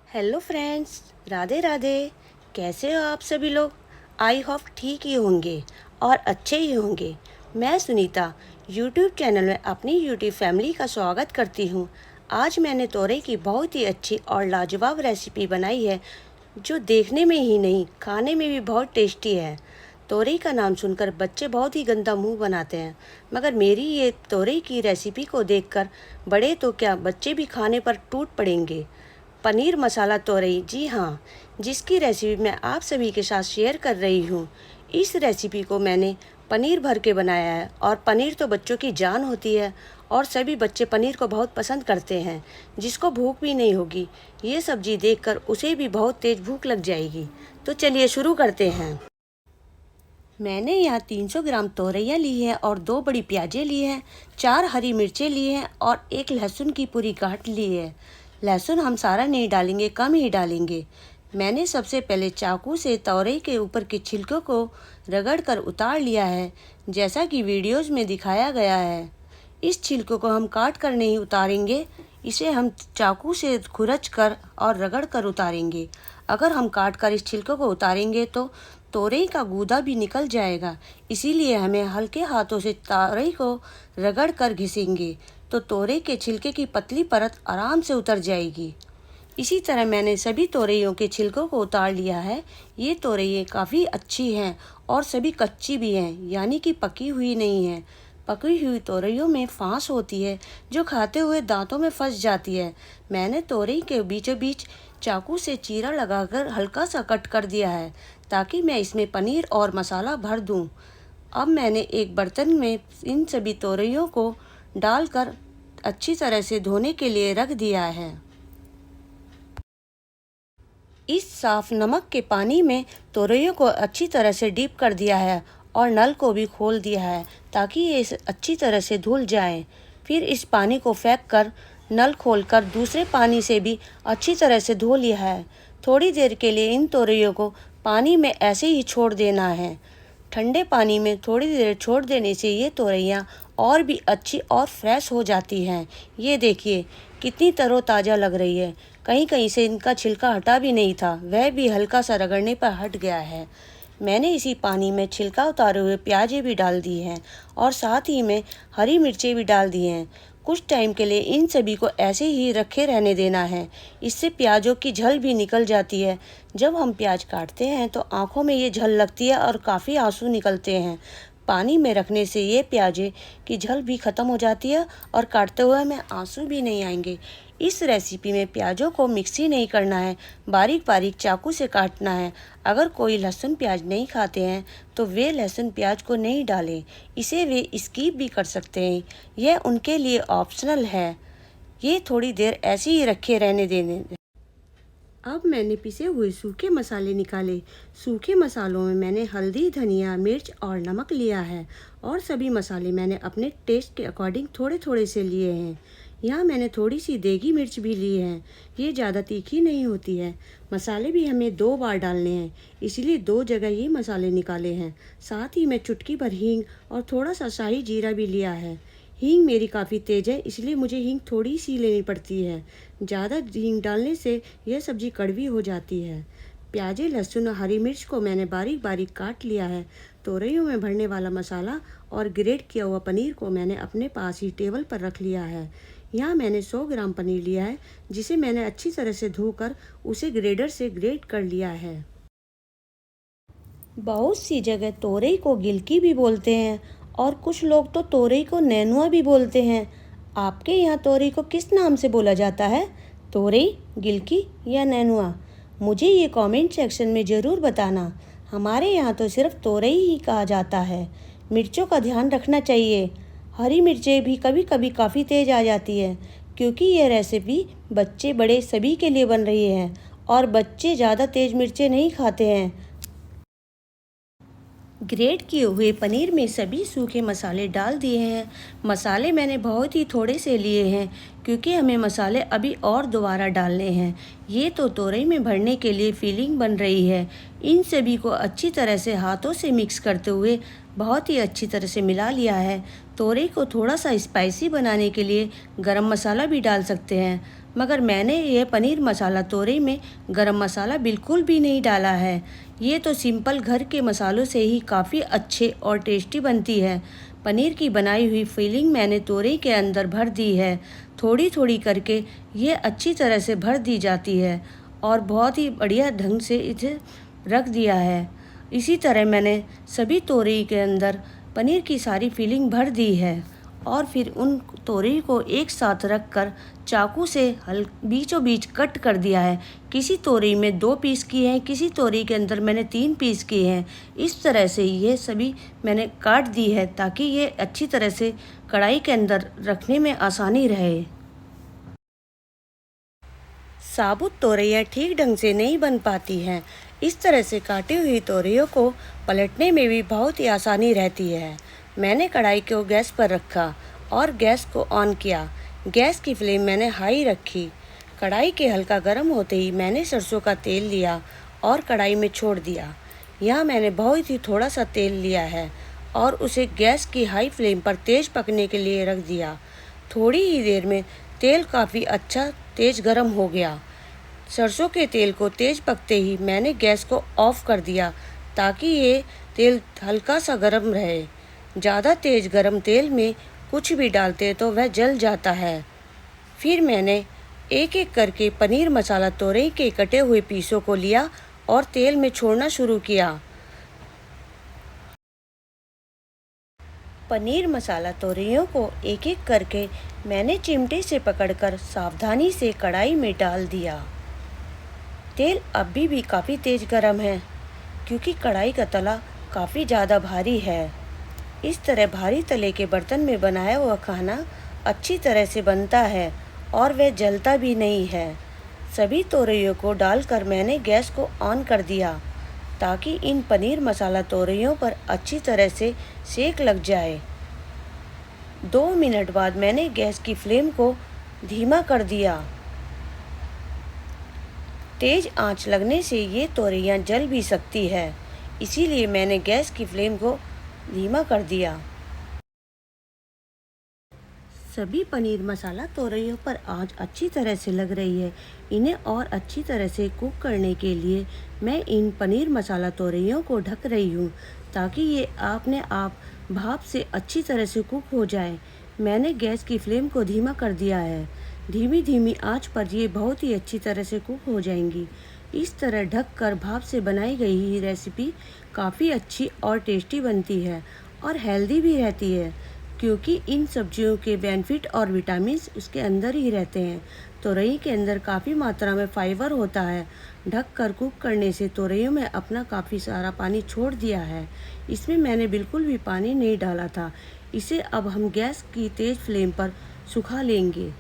Hello friends, Radhe Radhe. कैसे हो आप सभी लोग? आई होप ठीक ही होंगे और अच्छे ही होंगे। मैं सुनीता यूट्यूब चैनल में अपनी यूट्यूब फैमिली का स्वागत करती हूँ। आज मैंने तोरई की बहुत ही अच्छी और लाजवाब रेसिपी बनाई है, जो देखने में ही नहीं खाने में भी बहुत टेस्टी है। तोरई का नाम सुनकर बच्चे बहुत ही गंदा मुंह बनाते हैं, मगर मेरी ये तोरई की रेसिपी को देखकर बड़े तो क्या बच्चे भी खाने पर टूट पड़ेंगे। पनीर मसाला तोरई, जी हाँ, जिसकी रेसिपी मैं आप सभी के साथ शेयर कर रही हूँ। इस रेसिपी को मैंने पनीर भर के बनाया है और पनीर तो बच्चों की जान होती है और सभी बच्चे पनीर को बहुत पसंद करते हैं। जिसको भूख भी नहीं होगी, ये सब्जी देखकर उसे भी बहुत तेज़ भूख लग जाएगी। तो चलिए शुरू करते हैं। मैंने यहाँ 300 ग्राम तोरैया ली है और 2 बड़ी प्याजें ली हैं, 4 हरी मिर्चें ली हैं और 1 लहसुन की पूरी गांठ ली है। लहसुन हम सारा नहीं डालेंगे, कम ही डालेंगे। मैंने सबसे पहले चाकू से तोरई के ऊपर के छिलकों को रगड़ कर उतार लिया है, जैसा कि वीडियोज़ में दिखाया गया है। इस छिलकों को हम काट कर नहीं उतारेंगे, इसे हम चाकू से खुरच कर और रगड़ कर उतारेंगे। अगर हम काट कर इस छिलकों को उतारेंगे तो तोरई का गूदा भी निकल जाएगा, इसीलिए हमें हल्के हाथों से तोरई को रगड़ कर घिसेंगे तो तोरई के छिलके की पतली परत आराम से उतर जाएगी। इसी तरह मैंने सभी तोरइयों के छिलकों को उतार लिया है। ये तोरइयाँ काफ़ी अच्छी हैं और सभी कच्ची भी हैं, यानी कि पकी हुई नहीं है। पकी हुई तोरइयों में फांस होती है जो खाते हुए दांतों में फंस जाती है। मैंने तोरई के बीचों बीच चाकू से चीरा लगाकर हल्का सा कट कर दिया है, ताकि मैं इसमें पनीर और मसाला भर दूं। अब मैंने एक बर्तन में इन सभी तोरइयों को डालकर अच्छी तरह से धोने के लिए रख दिया है। इस साफ नमक के पानी में तोरइयों को अच्छी तरह से डीप कर दिया है और नल को भी खोल दिया है, ताकि ये अच्छी तरह से धुल जाए। फिर इस पानी को फेंक कर नल खोलकर दूसरे पानी से भी अच्छी तरह से धो लिया है। थोड़ी देर के लिए इन तोरइयों को पानी में ऐसे ही छोड़ देना है। ठंडे पानी में थोड़ी देर छोड़ देने से ये तोरइयाँ और भी अच्छी और फ्रेश हो जाती हैं। ये देखिए कितनी तरोताज़ा लग रही है। कहीं कहीं से इनका छिलका हटा भी नहीं था, वह भी हल्का सा रगड़ने पर हट गया है। मैंने इसी पानी में छिलका उतारे हुए प्याज़ें भी डाल दी हैं और साथ ही में हरी मिर्चें भी डाल दी हैं। कुछ टाइम के लिए इन सभी को ऐसे ही रखे रहने देना है, इससे प्याज़ों की झल भी निकल जाती है। जब हम प्याज काटते हैं तो आँखों में ये झल लगती है और काफ़ी आंसू निकलते हैं। पानी में रखने से ये प्याज़ें की झल भी ख़त्म हो जाती है और काटते हुए हमें आंसू भी नहीं आएंगे। इस रेसिपी में प्याज़ों को मिक्सी नहीं करना है, बारीक बारीक चाकू से काटना है। अगर कोई लहसुन प्याज नहीं खाते हैं तो वे लहसुन प्याज को नहीं डालें, इसे वे स्किप भी कर सकते हैं, यह उनके लिए ऑप्शनल है। ये थोड़ी देर ऐसे ही रखे रहने देने। अब मैंने पिसे हुए सूखे मसाले निकाले। सूखे मसालों में मैंने हल्दी, धनिया, मिर्च और नमक लिया है और सभी मसाले मैंने अपने टेस्ट के अकॉर्डिंग थोड़े थोड़े से लिए हैं। यहाँ मैंने थोड़ी सी देगी मिर्च भी ली है, ये ज़्यादा तीखी नहीं होती है। मसाले भी हमें 2 बार डालने हैं, इसलिए 2 जगह ये मसाले निकाले हैं। साथ ही मैं चुटकी भर हींग और थोड़ा सा शाही जीरा भी लिया है। हींग मेरी काफ़ी तेज़ है, इसलिए मुझे हींग थोड़ी सी लेनी पड़ती है। ज़्यादा हींग डालने से यह सब्ज़ी कड़वी हो जाती है। प्याज़ें, लहसुन और हरी मिर्च को मैंने बारीक बारीक काट लिया है। तोरइयों में भरने वाला मसाला और ग्रेट किया हुआ पनीर को मैंने अपने पास ही टेबल पर रख लिया है। यहाँ मैंने 100 ग्राम पनीर लिया है, जिसे मैंने अच्छी तरह से धोकर उसे ग्रेडर से ग्रेट कर लिया है। बहुत सी जगह तोरई को गिलकी भी बोलते हैं और कुछ लोग तो तोरई को नेनुआ भी बोलते हैं। आपके यहाँ तोरई को किस नाम से बोला जाता है? तोरई, गिलकी या नेनुआ? मुझे ये कमेंट सेक्शन में ज़रूर बताना। हमारे यहाँ तो सिर्फ तोरई ही कहा जाता है। मिर्चों का ध्यान रखना चाहिए। हरी मिर्चें भी कभी कभी काफ़ी तेज़ आ जाती है, क्योंकि यह रेसिपी बच्चे बड़े सभी के लिए बन रही है और बच्चे ज़्यादा तेज़ मिर्चें नहीं खाते हैं। ग्रेट किए हुए पनीर में सभी सूखे मसाले डाल दिए हैं। मसाले मैंने बहुत ही थोड़े से लिए हैं, क्योंकि हमें मसाले अभी और दोबारा डालने हैं। ये तो तोरई में भरने के लिए फीलिंग बन रही है। इन सभी को अच्छी तरह से हाथों से मिक्स करते हुए बहुत ही अच्छी तरह से मिला लिया है। तोरई को थोड़ा सा स्पाइसी बनाने के लिए गरम मसाला भी डाल सकते हैं। मगर मैंने ये पनीर मसाला तोरई में गरम मसाला बिल्कुल भी नहीं डाला है। ये तो सिंपल घर के मसालों से ही काफ़ी अच्छे और टेस्टी बनती है। पनीर की बनाई हुई फिलिंग मैंने तोरई के अंदर भर दी है। थोड़ी थोड़ी करके ये अच्छी तरह से भर दी जाती है और बहुत ही बढ़िया ढंग से इसे रख दिया है। इसी तरह मैंने सभी तोरई के अंदर पनीर की सारी फिलिंग भर दी है और फिर उन तोरई को एक साथ रख कर चाकू से बीचों बीच कट कर दिया है। किसी तोरई में 2 पीस किए हैं, किसी तोरई के अंदर मैंने 3 पीस किए हैं। इस तरह से ये सभी मैंने काट दी है ताकि ये अच्छी तरह से कढ़ाई के अंदर रखने में आसानी रहे। साबुत तोरइयाँ ठीक ढंग से नहीं बन पाती हैं। इस तरह से काटी हुई तोरइयों को पलटने में भी बहुत ही आसानी रहती है। मैंने कढ़ाई को गैस पर रखा और गैस को ऑन किया। गैस की फ्लेम मैंने हाई रखी। कढ़ाई के हल्का गर्म होते ही मैंने सरसों का तेल लिया और कढ़ाई में छोड़ दिया। यहाँ मैंने बहुत ही थोड़ा सा तेल लिया है और उसे गैस की हाई फ्लेम पर तेज़ पकने के लिए रख दिया। थोड़ी ही देर में तेल काफ़ी अच्छा तेज़ गर्म हो गया। सरसों के तेल को तेज़ पकते ही मैंने गैस को ऑफ़ कर दिया ताकि ये तेल हल्का सा गर्म रहे। ज़्यादा तेज़ गर्म तेल में कुछ भी डालते तो वह जल जाता है। फिर मैंने एक एक करके पनीर मसाला तोरई के कटे हुए पीसों को लिया और तेल में छोड़ना शुरू किया। पनीर मसाला तोरइयों को एक एक करके मैंने चिमटे से पकड़कर सावधानी से कढ़ाई में डाल दिया। तेल अभी भी काफ़ी तेज़ गर्म है क्योंकि कढ़ाई का तला काफ़ी ज़्यादा भारी है। इस तरह भारी तले के बर्तन में बनाया हुआ खाना अच्छी तरह से बनता है और वह जलता भी नहीं है। सभी तोरइयों को डालकर मैंने गैस को ऑन कर दिया ताकि इन पनीर मसाला तोरइयों पर अच्छी तरह से सेक लग जाए। 2 मिनट बाद मैंने गैस की फ्लेम को धीमा कर दिया। तेज़ आंच लगने से ये तोरइयाँ जल भी सकती है, इसीलिए मैंने गैस की फ्लेम को धीमा कर दिया। सभी पनीर मसाला तोरइयों पर आंच अच्छी तरह से लग रही है। इन्हें और अच्छी तरह से कुक करने के लिए मैं इन पनीर मसाला तोरइयों को ढक रही हूँ ताकि ये अपने आप भाप से अच्छी तरह से कुक हो जाए। मैंने गैस की फ्लेम को धीमा कर दिया है। धीमी धीमी आंच पर ये बहुत ही अच्छी तरह से कुक हो जाएंगी। इस तरह ढककर भाप से बनाई गई ये रेसिपी काफ़ी अच्छी और टेस्टी बनती है और हेल्दी भी रहती है क्योंकि इन सब्जियों के बेनिफिट और विटामिन्स उसके अंदर ही रहते हैं। तोरई के अंदर काफ़ी मात्रा में फाइबर होता है। ढक कर कुक करने से तोरइयों में अपना काफ़ी सारा पानी छोड़ दिया है। इसमें मैंने बिल्कुल भी पानी नहीं डाला था। इसे अब हम गैस की तेज़ फ्लेम पर सुखा लेंगे।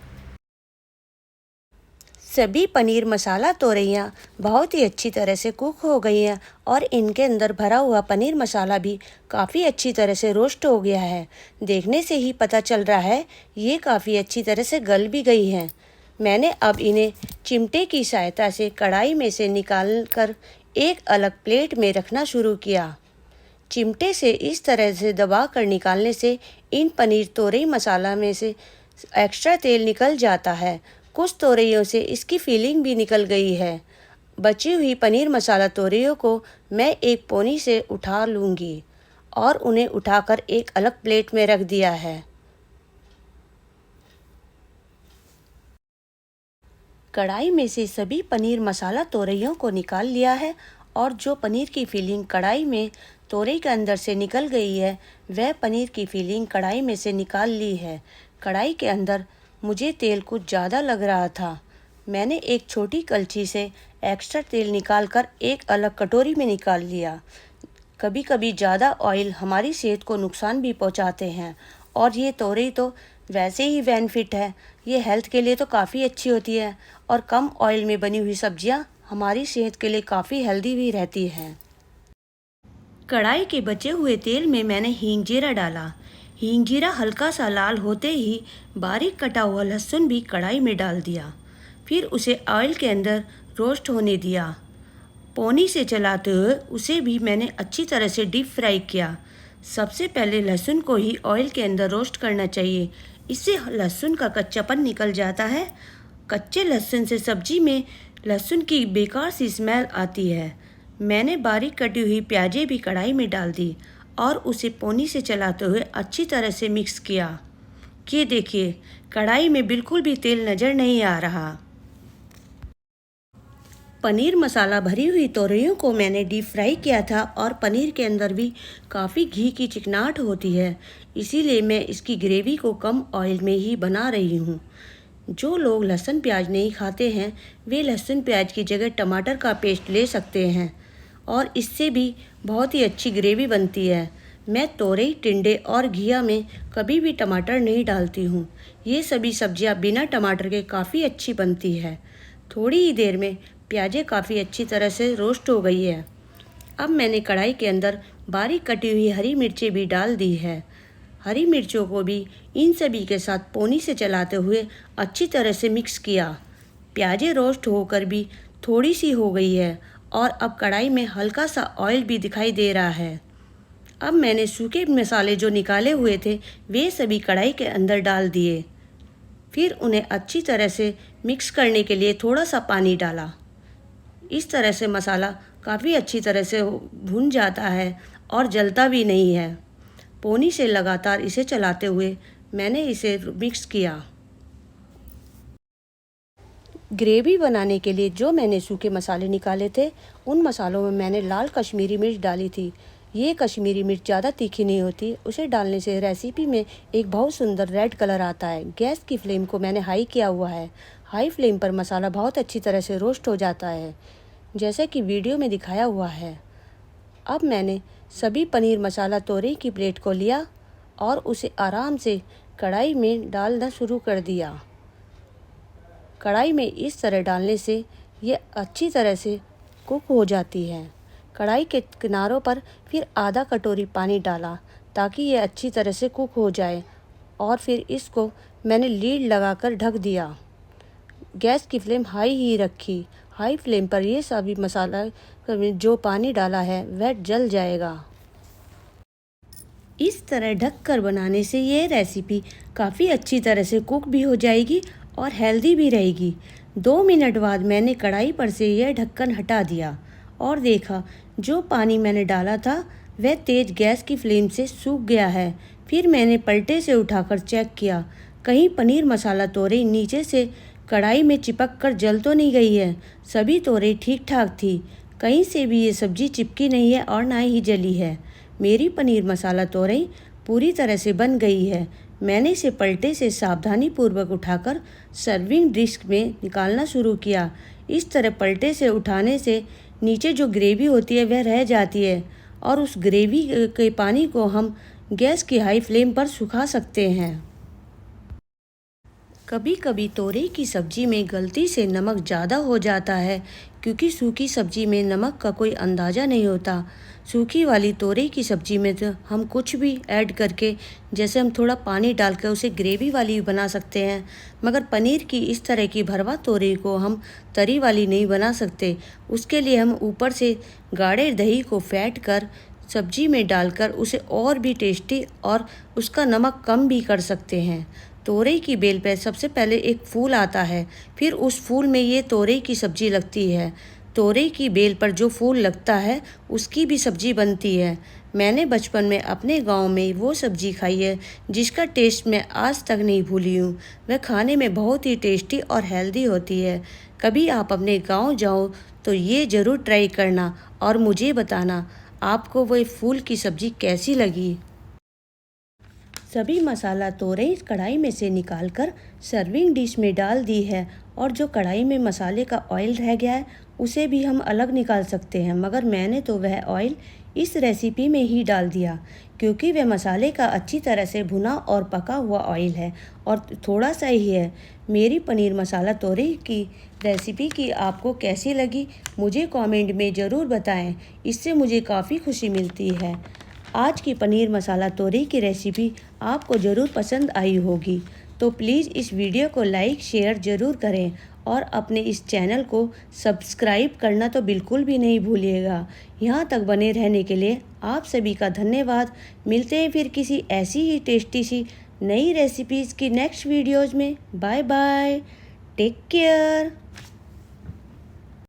सभी पनीर मसाला तोरइयाँ बहुत ही अच्छी तरह से कुक हो गई हैं और इनके अंदर भरा हुआ पनीर मसाला भी काफ़ी अच्छी तरह से रोस्ट हो गया है। देखने से ही पता चल रहा है ये काफ़ी अच्छी तरह से गल भी गई हैं। मैंने अब इन्हें चिमटे की सहायता से कढ़ाई में से निकाल कर एक अलग प्लेट में रखना शुरू किया। चिमटे से इस तरह से दबा कर निकालने से इन पनीर तोरई मसाला में से एक्स्ट्रा तेल निकल जाता है। कुछ तोरइयों से इसकी फीलिंग भी निकल गई है। बची हुई पनीर मसाला तोरइयों को मैं एक पोनी से उठा लूँगी और उन्हें उठाकर एक अलग प्लेट में रख दिया है। कढ़ाई में से सभी पनीर मसाला तोरइयों को निकाल लिया है और जो पनीर की फीलिंग कढ़ाई में तोरई के अंदर से निकल गई है वह पनीर की फीलिंग कढ़ाई में से निकाल ली है। कढ़ाई के अंदर मुझे तेल कुछ ज़्यादा लग रहा था। मैंने एक छोटी कलछी से एक्स्ट्रा तेल निकालकर एक अलग कटोरी में निकाल लिया। कभी कभी ज़्यादा ऑयल हमारी सेहत को नुकसान भी पहुंचाते हैं और ये तोरई तो वैसे ही बेनिफिट है। ये हेल्थ के लिए तो काफ़ी अच्छी होती है और कम ऑयल में बनी हुई सब्जियां हमारी सेहत के लिए काफ़ी हेल्दी भी रहती हैं। कढ़ाई के बचे हुए तेल में मैंने हींग जीरा डाला। हींग जीरा हल्का सा लाल होते ही बारीक कटा हुआ लहसुन भी कढ़ाई में डाल दिया। फिर उसे ऑयल के अंदर रोस्ट होने दिया। पोनी से चलाते हुए उसे भी मैंने अच्छी तरह से डीप फ्राई किया। सबसे पहले लहसुन को ही ऑयल के अंदर रोस्ट करना चाहिए, इससे लहसुन का कच्चापन निकल जाता है कच्चे लहसुन से सब्जी में लहसुन की बेकार सी स्मेल आती है। मैंने बारीक कटी हुई प्याज़ें भी कढ़ाई में डाल दी और उसे पोनी से चलाते हुए अच्छी तरह से मिक्स किया। ये देखिए, कढ़ाई में बिल्कुल भी तेल नज़र नहीं आ रहा। पनीर मसाला भरी हुई तोरइयों को मैंने डीप फ्राई किया था और पनीर के अंदर भी काफ़ी घी की चिकनाहट होती है, इसीलिए मैं इसकी ग्रेवी को कम ऑयल में ही बना रही हूँ। जो लोग लहसुन प्याज नहीं खाते हैं वे लहसुन प्याज की जगह टमाटर का पेस्ट ले सकते हैं और इससे भी बहुत ही अच्छी ग्रेवी बनती है। मैं तोरई, टिंडे और घिया में कभी भी टमाटर नहीं डालती हूँ। ये सभी सब्जियाँ बिना टमाटर के काफ़ी अच्छी बनती है। थोड़ी ही देर में प्याज़ें काफ़ी अच्छी तरह से रोस्ट हो गई है। अब मैंने कढ़ाई के अंदर बारीक कटी हुई हरी मिर्चें भी डाल दी है। हरी मिर्चों को भी इन सभी के साथ पोनी से चलाते हुए अच्छी तरह से मिक्स किया। प्याज़ें रोस्ट होकर भी थोड़ी सी हो गई है और अब कढ़ाई में हल्का सा ऑयल भी दिखाई दे रहा है। अब मैंने सूखे मसाले जो निकाले हुए थे वे सभी कढ़ाई के अंदर डाल दिए। फिर उन्हें अच्छी तरह से मिक्स करने के लिए थोड़ा सा पानी डाला। इस तरह से मसाला काफ़ी अच्छी तरह से भुन जाता है और जलता भी नहीं है। पोनी से लगातार इसे चलाते हुए मैंने इसे मिक्स किया। ग्रेवी बनाने के लिए जो मैंने सूखे मसाले निकाले थे उन मसालों में मैंने लाल कश्मीरी मिर्च डाली थी। ये कश्मीरी मिर्च ज़्यादा तीखी नहीं होती, उसे डालने से रेसिपी में एक बहुत सुंदर रेड कलर आता है। गैस की फ्लेम को मैंने हाई किया हुआ है। हाई फ्लेम पर मसाला बहुत अच्छी तरह से रोस्ट हो जाता है, जैसे कि वीडियो में दिखाया हुआ है। अब मैंने सभी पनीर मसाला तोरई की प्लेट को लिया और उसे आराम से कढ़ाई में डालना शुरू कर दिया। कढ़ाई में इस तरह डालने से ये अच्छी तरह से कुक हो जाती है। कढ़ाई के किनारों पर फिर आधा कटोरी पानी डाला ताकि ये अच्छी तरह से कुक हो जाए और फिर इसको मैंने लीड लगाकर ढक दिया। गैस की फ्लेम हाई ही रखी। हाई फ्लेम पर ये सभी मसाला जो पानी डाला है वह जल जाएगा। इस तरह ढककर बनाने से ये रेसिपी काफ़ी अच्छी तरह से कुक भी हो जाएगी और हेल्दी भी रहेगी। 2 मिनट बाद मैंने कढ़ाई पर से यह ढक्कन हटा दिया और देखा जो पानी मैंने डाला था वह तेज़ गैस की फ्लेम से सूख गया है। फिर मैंने पलटे से उठाकर चेक किया, कहीं पनीर मसाला तोरई नीचे से कढ़ाई में चिपक कर जल तो नहीं गई है। सभी तोरई ठीक ठाक थी, कहीं से भी ये सब्ज़ी चिपकी नहीं है और ना ही जली है। मेरी पनीर मसाला तोरई पूरी तरह से बन गई है। मैंने इसे पलटे से सावधानी पूर्वक उठाकर सर्विंग डिश में निकालना शुरू किया। इस तरह पलटे से उठाने से नीचे जो ग्रेवी होती है वह रह जाती है और उस ग्रेवी के पानी को हम गैस की हाई फ्लेम पर सुखा सकते हैं। कभी कभी तोरई की सब्ज़ी में गलती से नमक ज़्यादा हो जाता है, क्योंकि सूखी सब्ज़ी में नमक का कोई अंदाज़ा नहीं होता। सूखी वाली तोरई की सब्ज़ी में तो हम कुछ भी ऐड करके, जैसे हम थोड़ा पानी डालकर उसे ग्रेवी वाली भी बना सकते हैं, मगर पनीर की इस तरह की भरवा तोरई को हम तरी वाली नहीं बना सकते। उसके लिए हम ऊपर से गाढ़े दही को फेंट कर सब्ज़ी में डालकर उसे और भी टेस्टी और उसका नमक कम भी कर सकते हैं। तोरई की बेल पर सबसे पहले एक फूल आता है, फिर उस फूल में ये तोरई की सब्ज़ी लगती है। तोरई की बेल पर जो फूल लगता है उसकी भी सब्ज़ी बनती है। मैंने बचपन में अपने गांव में वो सब्ज़ी खाई है जिसका टेस्ट मैं आज तक नहीं भूली हूँ। वह खाने में बहुत ही टेस्टी और हेल्दी होती है। कभी आप अपने गांव जाओ तो ये ज़रूर ट्राई करना और मुझे बताना आपको वह फूल की सब्ज़ी कैसी लगी। सभी मसाला तोरई कढ़ाई में से निकालकर सर्विंग डिश में डाल दी है और जो कढ़ाई में मसाले का ऑयल रह गया है उसे भी हम अलग निकाल सकते हैं, मगर मैंने तो वह ऑयल इस रेसिपी में ही डाल दिया, क्योंकि वह मसाले का अच्छी तरह से भुना और पका हुआ ऑयल है और थोड़ा सा ही है। मेरी पनीर मसाला तोरई की रेसिपी की आपको कैसी लगी मुझे कमेंट में ज़रूर बताएं, इससे मुझे काफ़ी खुशी मिलती है। आज की पनीर मसाला तोरई की रेसिपी आपको ज़रूर पसंद आई होगी, तो प्लीज़ इस वीडियो को लाइक शेयर ज़रूर करें और अपने इस चैनल को सब्सक्राइब करना तो बिल्कुल भी नहीं भूलिएगा। यहाँ तक बने रहने के लिए आप सभी का धन्यवाद। मिलते हैं फिर किसी ऐसी ही टेस्टी सी नई रेसिपीज़ की नेक्स्ट वीडियोज़ में। Bye bye, take care.